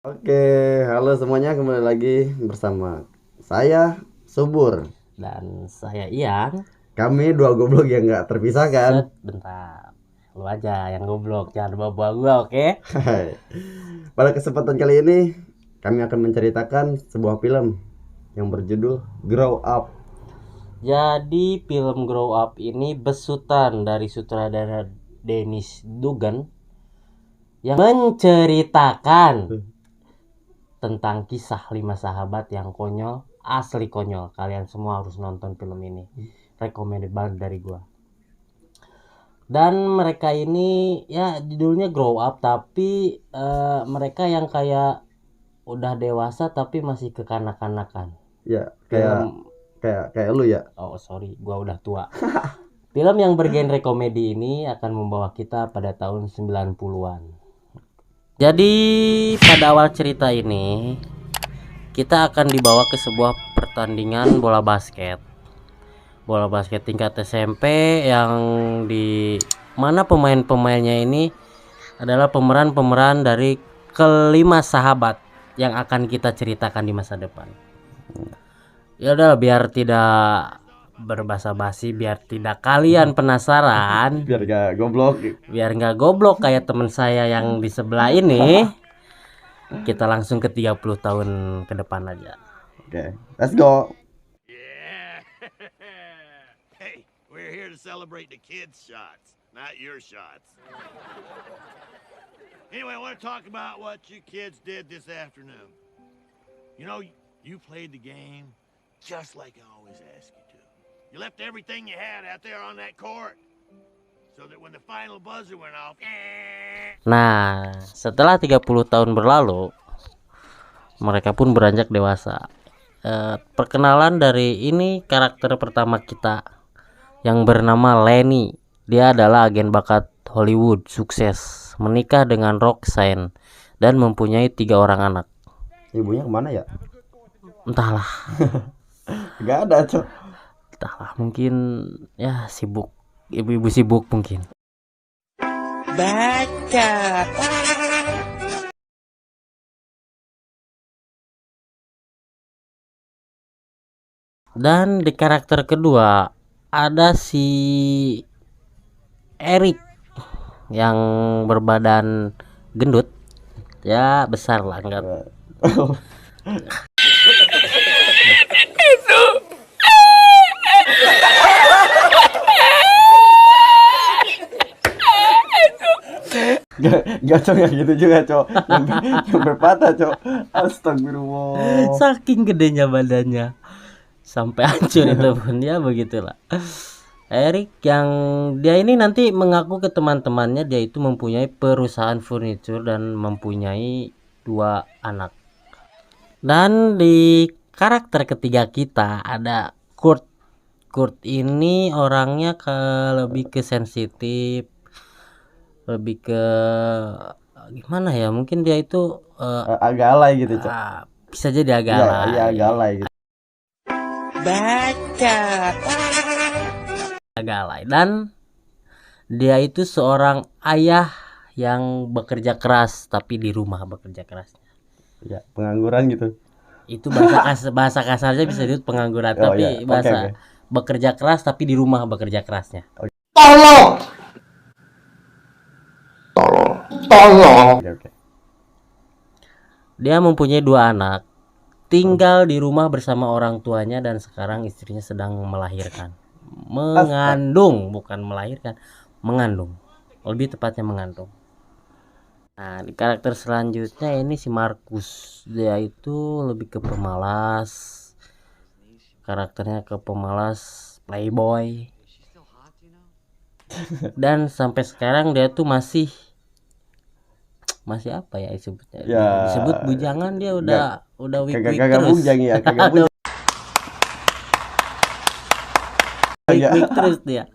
Oke, halo semuanya, kembali lagi bersama saya Subur. Dan saya Ian. Kami dua goblok yang nggak terpisahkan. Bentar, lu aja yang goblok, jangan bawa gua, oke? Hai. Pada kesempatan kali ini kami akan menceritakan sebuah film yang berjudul Grow Up. Jadi film Grow Up ini besutan dari sutradara Dennis Dugan yang menceritakan tentang kisah 5 sahabat yang konyol, asli konyol. Kalian semua harus nonton film ini, recommended banget dari gua. Dan mereka ini ya judulnya Grow Up, tapi mereka yang kayak udah dewasa tapi masih kekanak-kanakan. Ya, kayak lu ya. Oh sorry, gua udah tua. Film yang bergenre komedi ini akan membawa kita pada tahun 90-an. Jadi pada awal cerita ini kita akan dibawa ke sebuah pertandingan bola basket. Bola basket tingkat SMP yang di mana pemain-pemainnya ini adalah pemeran-pemeran dari kelima sahabat yang akan kita ceritakan di masa depan. Ya udah, biar tidak berbasa-basi, biar tidak kalian penasaran, Biar gak goblok. biar nggak goblok kayak teman saya yang di sebelah ini, kita langsung ke 30 tahun ke depan aja. Oke, let's go. Yeah. Hey, we're here to celebrate the kids' shots, not your shots. Anyway, I want to talk about what you kids did this afternoon. You know, you played the game just like I always ask you to. You left everything you had out there on that court so that when the final buzzer went off. Nah, setelah 30 tahun berlalu, mereka pun beranjak dewasa. Perkenalan dari ini karakter pertama kita yang bernama Lenny. Dia adalah agen bakat Hollywood, sukses, menikah dengan Roxanne dan mempunyai 3 orang anak. Ibunya kemana ya? Entahlah, Gak ada, Cok. entahlah, mungkin ya sibuk, ibu-ibu sibuk mungkin. Baca. Dan di karakter kedua ada si Eric yang berbadan gendut, ya besar lah, enggak. Gak Cok, yang gitu juga Cok. Yang berpatah Cok. Astagfirullah. Saking gedenya badannya sampai hancur itu pun, ya begitulah. Eric yang dia ini nanti mengaku ke teman-temannya dia itu mempunyai perusahaan furniture dan mempunyai 2 anak. Dan di karakter ketiga kita ada Kurt. Kurt ini orangnya lebih ke sensitif, lebih ke gimana ya, mungkin dia itu Agak alay gitu Cok. bisa jadi agak Iya, alay. iya agak alay gitu. Baca. Agak alay. Dan dia itu seorang ayah yang bekerja keras, tapi di rumah bekerja kerasnya. Ya, pengangguran gitu. Itu bahasa kasarnya bisa disebut pengangguran, Oh, tapi iya. Oke, bahasa oke. bekerja keras tapi di rumah bekerja kerasnya. Oke. Dia mempunyai 2 anak, tinggal di rumah bersama orang tuanya, dan sekarang istrinya sedang melahirkan. Mengandung, bukan melahirkan, mengandung. Lebih tepatnya mengandung. Nah, di karakter selanjutnya ini si Markus. Dia itu lebih ke pemalas. Karakternya ke pemalas, playboy. Dan sampai sekarang dia tuh masih apa ya disebutnya? Ya, Disebut bujangan, dia udah weak Kagak terus. bujang ya, kagak bujang. Weak terus dia.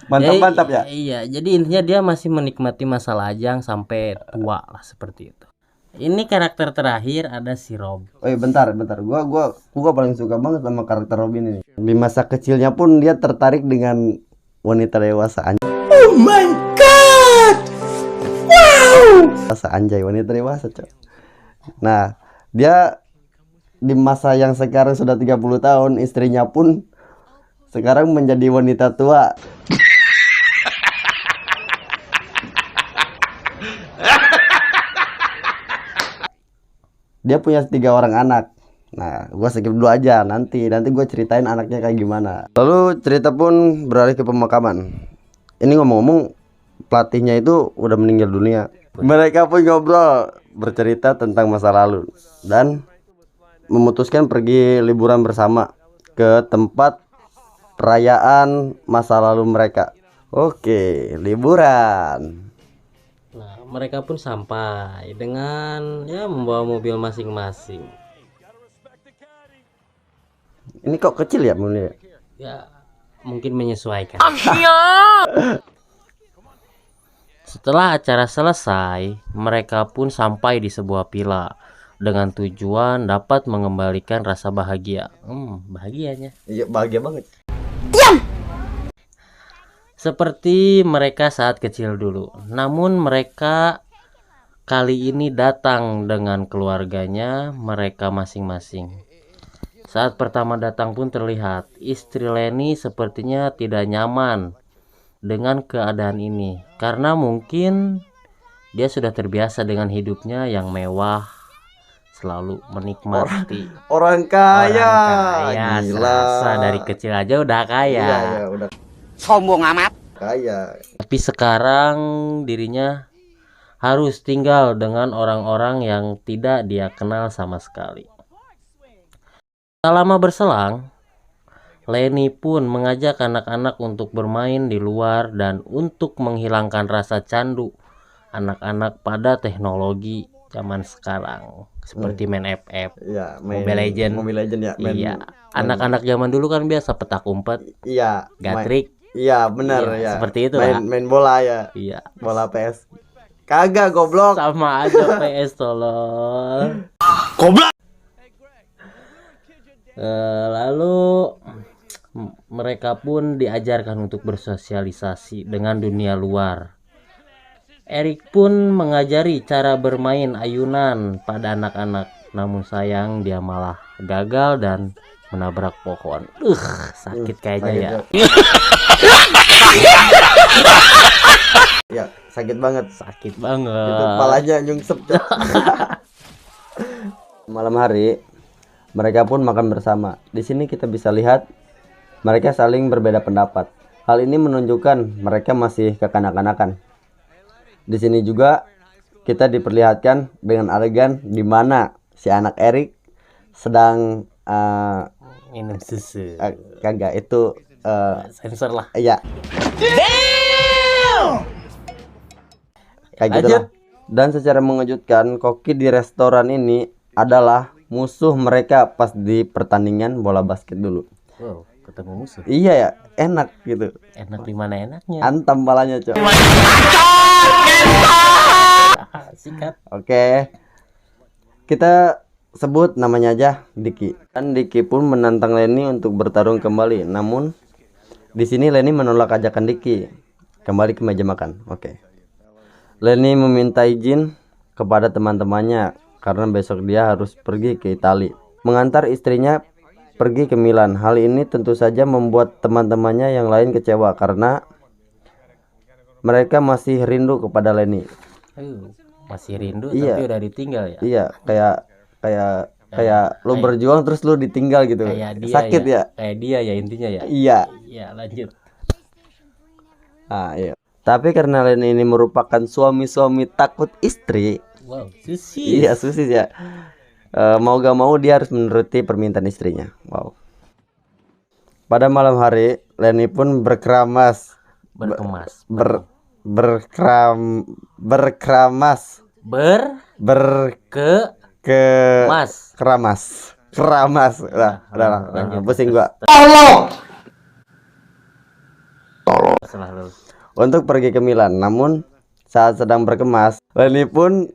Mantap ya. Iya, jadi intinya dia masih menikmati masa lajang sampai tua lah, seperti itu. Ini karakter terakhir ada si Rob. Oh, bentar. Gua paling suka banget sama karakter Robin ini. Di masa kecilnya pun dia tertarik dengan wanita dewasa. Oh my god. Wow. Dewasa, anjay, wanita dewasa, Cok. Nah, dia di masa yang sekarang sudah 30 tahun, istrinya pun sekarang menjadi wanita tua. Dia punya 3 orang anak. Nah, gua skip dulu aja, nanti gua ceritain anaknya kayak gimana. Lalu cerita pun beralih ke pemakaman. Ini ngomong-ngomong, pelatihnya itu udah meninggal dunia. Mereka pun ngobrol, bercerita tentang masa lalu dan memutuskan pergi liburan bersama ke tempat perayaan masa lalu mereka. Oke, liburan. Nah, mereka pun sampai dengan ya membawa mobil masing-masing. Ini kok kecil ya mobilnya? Ya, mungkin menyesuaikan. Setelah acara selesai, mereka pun sampai di sebuah villa dengan tujuan dapat mengembalikan rasa bahagia. Bahagianya. Iya, bahagia banget. Seperti mereka saat kecil dulu. Namun mereka kali ini datang dengan keluarganya mereka masing-masing. Saat pertama datang pun terlihat istri Lenny sepertinya tidak nyaman dengan keadaan ini. Karena mungkin dia sudah terbiasa dengan hidupnya yang mewah, selalu menikmati Orang kaya. orang kaya. Gila. Serasa dari kecil aja udah kaya. Iya, udah Sombong amat. kaya. Tapi sekarang dirinya harus tinggal dengan orang-orang yang tidak dia kenal sama sekali. Tak lama berselang, Lenny pun mengajak anak-anak untuk bermain di luar dan untuk menghilangkan rasa candu anak-anak pada teknologi zaman sekarang. Seperti main FF, Iya, Mobile Legend. Mobile Legend ya. Iya, anak-anak zaman dulu kan biasa petak umpet, Iya, gatrik. iya, benar Iya, ya. seperti itu main, lah. main bola ya. Iya, Bola PS. Kagak goblok. sama aja PS tolol. Goblok! Lalu mereka pun diajarkan untuk bersosialisasi dengan dunia luar. Erik pun mengajari cara bermain ayunan pada anak-anak. Namun sayang dia malah gagal dan menabrak pohon. Sakit kayaknya ya. Ya, sakit banget. Sakit Itu banget. kepalanya nyungsep. Cok. Malam hari mereka pun makan bersama. Di sini kita bisa lihat mereka saling berbeda pendapat. Hal ini menunjukkan mereka masih kekanak-kanakan. Di sini juga kita diperlihatkan dengan adegan di mana si anak Erik sedang Minum susu. kagak itu Sensor lah. iya. Kayak gitu lah. Dan secara mengejutkan, koki di restoran ini adalah musuh mereka pas di pertandingan bola basket dulu. Wow, ketemu musuh. Iya ya, enak gitu. Enak di mana enaknya? Antam palanya, Cok. Sikat. Oke. Kita sebut namanya aja Diki. Dan Diki pun menantang Lenny untuk bertarung kembali. Namun di sini Lenny menolak ajakan Diki kembali ke meja makan. Oke. Lenny meminta izin kepada teman-temannya karena besok dia harus pergi ke Italia mengantar istrinya pergi ke Milan. Hal ini tentu saja membuat teman-temannya yang lain kecewa karena mereka masih rindu kepada Lenny. Masih rindu Iya. tapi udah ditinggal ya. Iya, kayak lo berjuang terus lo ditinggal gitu. Kayak dia Sakit ya? Kayak dia ya intinya ya. Iya. Iya, lanjut. Iya. Tapi karena Lenny ini merupakan suami-suami takut istri, Wow, susi. iya susis ya. Mau gak mau dia harus menuruti permintaan istrinya. Wow. Pada malam hari, Lenny pun berkeramas, Berkemas. berkeramas, Ke Mas. keramas. Udah, lanjut. pusing gua. Salah lu. Untuk pergi ke Milan. Namun saat sedang berkemas, Lenny pun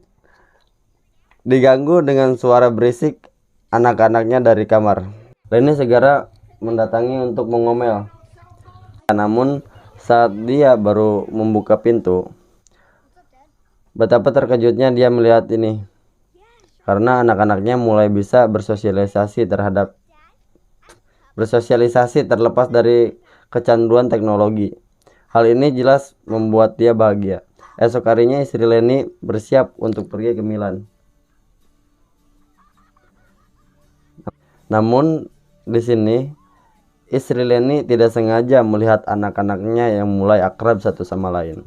diganggu dengan suara berisik anak-anaknya dari kamar. Lenny segera mendatangi untuk mengomel. Namun saat dia baru membuka pintu, betapa terkejutnya dia melihat ini. karena anak-anaknya mulai bisa bersosialisasi terlepas dari kecanduan teknologi. Hal ini jelas membuat dia bahagia. Esok harinya istri Lenny bersiap untuk pergi ke Milan. Namun di sini istri Lenny tidak sengaja melihat anak-anaknya yang mulai akrab satu sama lain.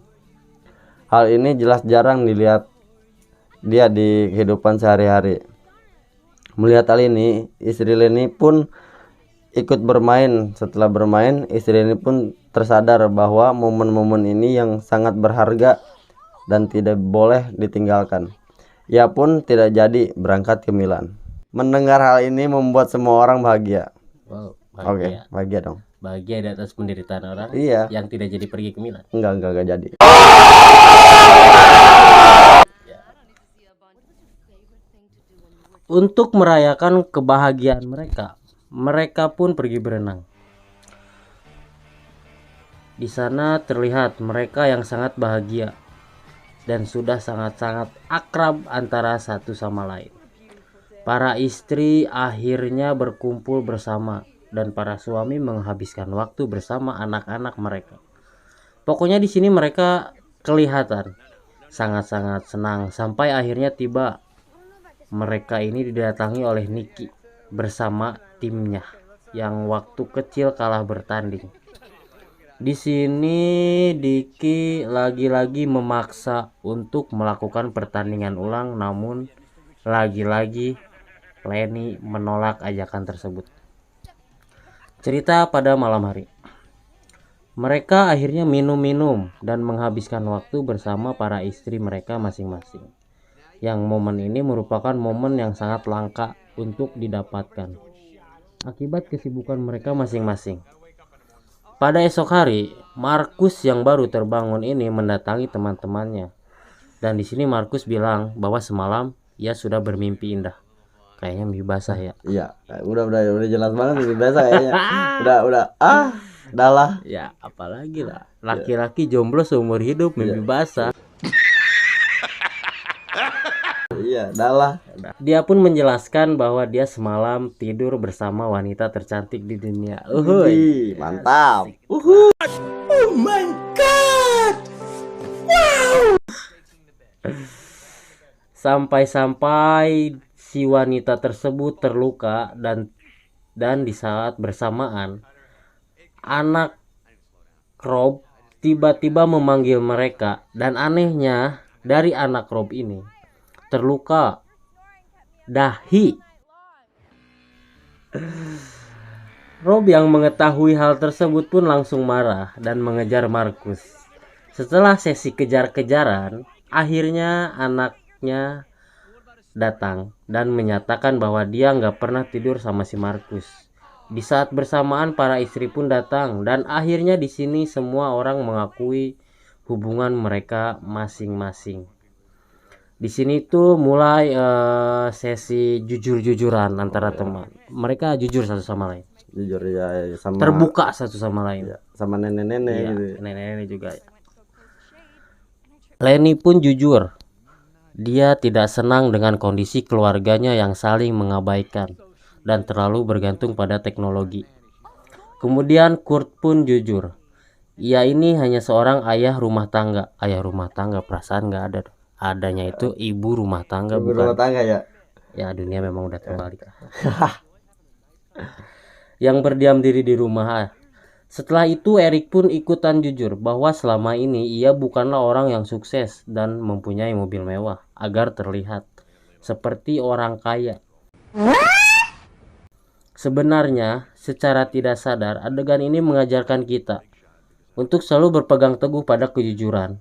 Hal ini jelas jarang dilihat dia di kehidupan sehari-hari. Melihat hal ini, istri Lenny pun ikut bermain. Setelah bermain, istri Lenny pun tersadar bahwa momen-momen ini yang sangat berharga dan tidak boleh ditinggalkan. Ia pun tidak jadi berangkat ke Milan. Mendengar hal ini membuat semua orang bahagia. Wow, Oke, bahagia. bahagia dong. Bahagia di atas penderitaan orang Iya. yang tidak jadi pergi ke Milan. Enggak jadi. Untuk merayakan kebahagiaan mereka, mereka pun pergi berenang. Di sana terlihat mereka yang sangat bahagia dan sudah sangat-sangat akrab antara satu sama lain. Para istri akhirnya berkumpul bersama dan para suami menghabiskan waktu bersama anak-anak mereka. Pokoknya di sini mereka kelihatan sangat-sangat senang sampai akhirnya tiba. Mereka ini didatangi oleh Nicky bersama timnya yang waktu kecil kalah bertanding. Di sini Diki lagi-lagi memaksa untuk melakukan pertandingan ulang, namun lagi-lagi Lenny menolak ajakan tersebut. Cerita pada malam hari. Mereka akhirnya minum-minum dan menghabiskan waktu bersama para istri mereka masing-masing. Yang momen ini merupakan momen yang sangat langka untuk didapatkan akibat kesibukan mereka masing-masing. Pada esok hari, Markus yang baru terbangun ini mendatangi teman-temannya. Dan di sini Markus bilang bahwa semalam ia sudah bermimpi indah. Kayaknya mimpi basah ya. Iya, udah jelas banget ini biasa kayaknya. Udah lah. Ya, apalagi lah. Laki-laki jomblo seumur hidup mimpi basah. Iya, dah lah. Dia pun menjelaskan bahwa dia semalam tidur bersama wanita tercantik di dunia. Uhuy. Wih, mantap. Oh my god. Wow. Sampai-sampai si wanita tersebut terluka dan di saat bersamaan anak Rob tiba-tiba memanggil mereka, dan anehnya dari anak Rob ini terluka dahi. Rob yang mengetahui hal tersebut pun langsung marah dan mengejar Markus. Setelah sesi kejar-kejaran, akhirnya anaknya datang dan menyatakan bahwa dia nggak pernah tidur sama si Markus. Di saat bersamaan para istri pun datang dan akhirnya di sini semua orang mengakui hubungan mereka masing-masing. Di sini tuh mulai sesi jujur-jujuran antara teman. Mereka jujur satu sama lain. Jujur ya, sama Terbuka satu sama lain. ya, sama nenek-nenek Iya, gitu. nenek-nenek juga. Lenny pun jujur. Dia tidak senang dengan kondisi keluarganya yang saling mengabaikan dan terlalu bergantung pada teknologi. Kemudian Kurt pun jujur. Ia ini hanya seorang ayah rumah tangga. Ayah rumah tangga, perasaan nggak ada. Adanya itu ibu rumah tangga, Ibu bukan. rumah tangga ya. Ya, dunia memang udah terbalik. Yang berdiam diri di rumah. Setelah itu Eric pun ikutan jujur bahwa selama ini ia bukanlah orang yang sukses dan mempunyai mobil mewah agar terlihat seperti orang kaya. Sebenarnya secara tidak sadar adegan ini mengajarkan kita untuk selalu berpegang teguh pada kejujuran.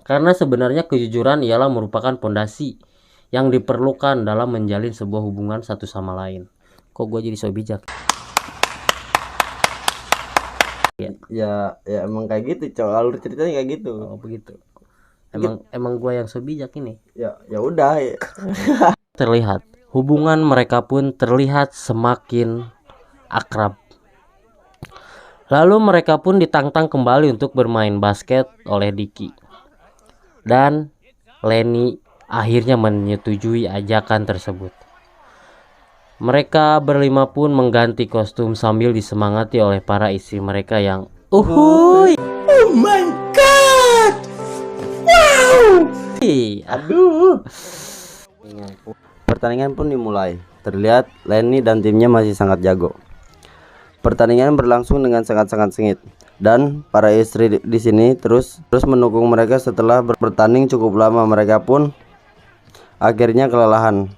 Karena sebenarnya kejujuran ialah merupakan pondasi yang diperlukan dalam menjalin sebuah hubungan satu sama lain. Kok gue jadi so bijak? Ya emang kayak gitu, cowok. Alur ceritanya kayak gitu. Oh begitu. Emang gue yang so bijak ini. Ya udah. Ya. Terlihat hubungan mereka pun terlihat semakin akrab. Lalu mereka pun ditantang kembali untuk bermain basket oleh Diki. Dan Lenny akhirnya menyetujui ajakan tersebut. Mereka berlima pun mengganti kostum sambil disemangati oleh para istri mereka yang uhuy. Oh my god. Wow. Aduh. Pertandingan pun dimulai. Terlihat Lenny dan timnya masih sangat jago. Pertandingan berlangsung dengan sangat-sangat sengit dan para istri di sini terus mendukung mereka. Setelah bertanding cukup lama, mereka pun akhirnya kelelahan.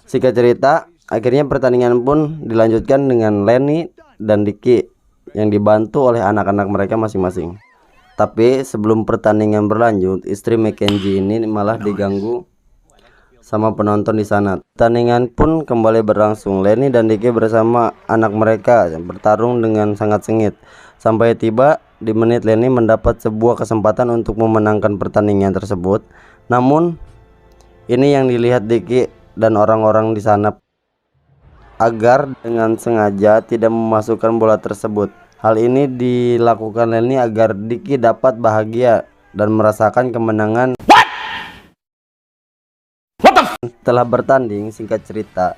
Singkat cerita, akhirnya pertandingan pun dilanjutkan dengan Lenny dan Dicky yang dibantu oleh anak-anak mereka masing-masing. Tapi sebelum pertandingan berlanjut, istri Mackenzie ini malah diganggu sama penonton di sana. Pertandingan pun kembali berlangsung. Lenny dan Dicky bersama anak mereka bertarung dengan sangat sengit. Sampai tiba di menit Lenny mendapat sebuah kesempatan untuk memenangkan pertandingan tersebut. Namun ini yang dilihat Dicky dan orang-orang di sana agar dengan sengaja tidak memasukkan bola tersebut. Hal ini dilakukan Lenny agar Dicky dapat bahagia dan merasakan kemenangan. Setelah bertanding, singkat cerita,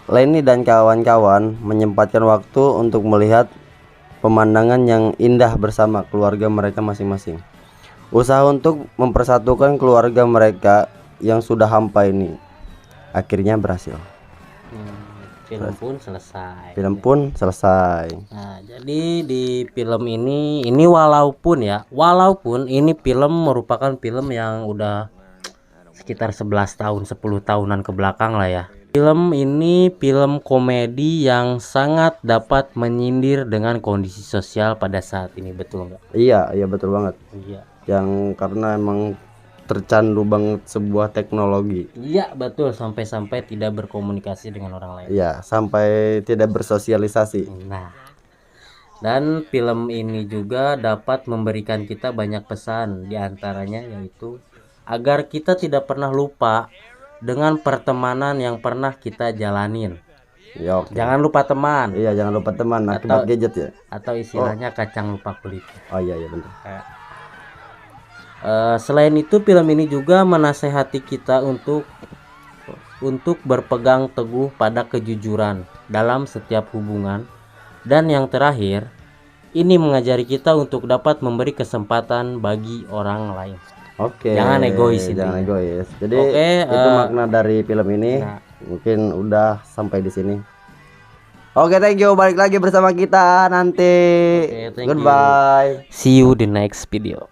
Lenny dan kawan-kawan menyempatkan waktu untuk melihat pemandangan yang indah bersama keluarga mereka masing-masing. Usaha untuk mempersatukan keluarga mereka yang sudah hampa ini akhirnya berhasil. Film pun selesai. Film pun selesai. Nah, jadi di film ini walaupun ini film merupakan film yang udah sekitar 11 tahun 10 tahunan ke belakang lah ya. Film ini film komedi yang sangat dapat menyindir dengan kondisi sosial pada saat ini, betul nggak? Iya betul banget. Iya. Yang karena emang tercandu banget sebuah teknologi. Iya betul, sampai-sampai tidak berkomunikasi dengan orang lain. Iya, sampai tidak bersosialisasi. Nah, dan film ini juga dapat memberikan kita banyak pesan, diantaranya yaitu agar kita tidak pernah lupa dengan pertemanan yang pernah kita jalanin. Ya, oke. Jangan lupa teman. Iya, jangan lupa teman akibat gadget ya. Atau istilahnya kacang lupa kulit. Oh iya benar. Selain itu, film ini juga menasehati kita untuk berpegang teguh pada kejujuran dalam setiap hubungan. Dan yang terakhir, ini mengajari kita untuk dapat memberi kesempatan bagi orang lain. Oke. Jangan egois intinya. Jangan egois. Jadi Oke, itu makna dari film ini. Nah. Mungkin udah sampai di sini. Oke, thank you. Balik lagi bersama kita nanti. Oke, thank you. Goodbye. See you the next video.